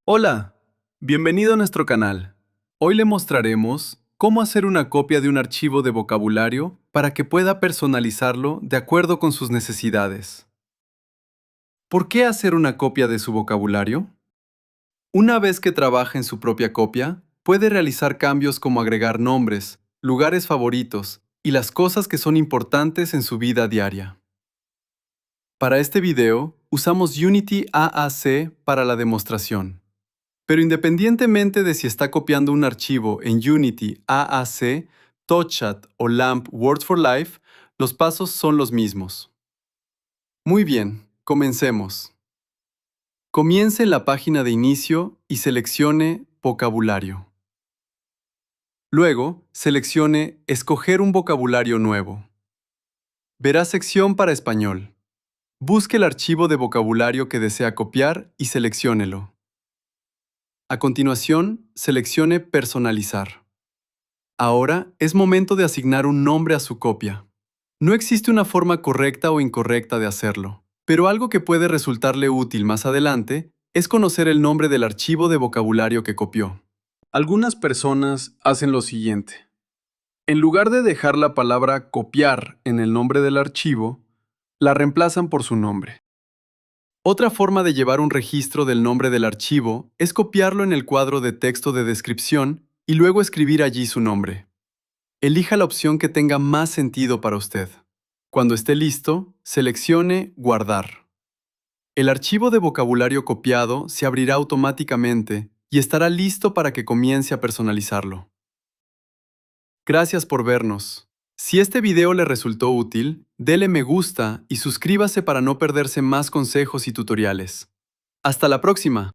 Hola, bienvenido a nuestro canal. Hoy le mostraremos cómo hacer una copia de un archivo de vocabulario para que pueda personalizarlo de acuerdo con sus necesidades. ¿Por qué hacer una copia de su vocabulario? Una vez que trabaja en su propia copia, puede realizar cambios como agregar nombres, lugares favoritos y las cosas que son importantes en su vida diaria. Para este video, usamos Unity AAC para la demostración. Pero independientemente de si está copiando un archivo en Unity, AAC, TouchChat o LAMP Words for Life, los pasos son los mismos. Muy bien, comencemos. Comience en la página de inicio y seleccione Vocabulario. Luego, seleccione Escoger un vocabulario nuevo. Verá sección para español. Busque el archivo de vocabulario que desea copiar y selecciónelo. A continuación, seleccione Personalizar. Ahora es momento de asignar un nombre a su copia. No existe una forma correcta o incorrecta de hacerlo, pero algo que puede resultarle útil más adelante es conocer el nombre del archivo de vocabulario que copió. Algunas personas hacen lo siguiente. En lugar de dejar la palabra copiar en el nombre del archivo, la reemplazan por su nombre. Otra forma de llevar un registro del nombre del archivo es copiarlo en el cuadro de texto de descripción y luego escribir allí su nombre. Elija la opción que tenga más sentido para usted. Cuando esté listo, seleccione Guardar. El archivo de vocabulario copiado se abrirá automáticamente y estará listo para que comience a personalizarlo. Gracias por vernos. Si este video le resultó útil, dele me gusta y suscríbase para no perderse más consejos y tutoriales. ¡Hasta la próxima!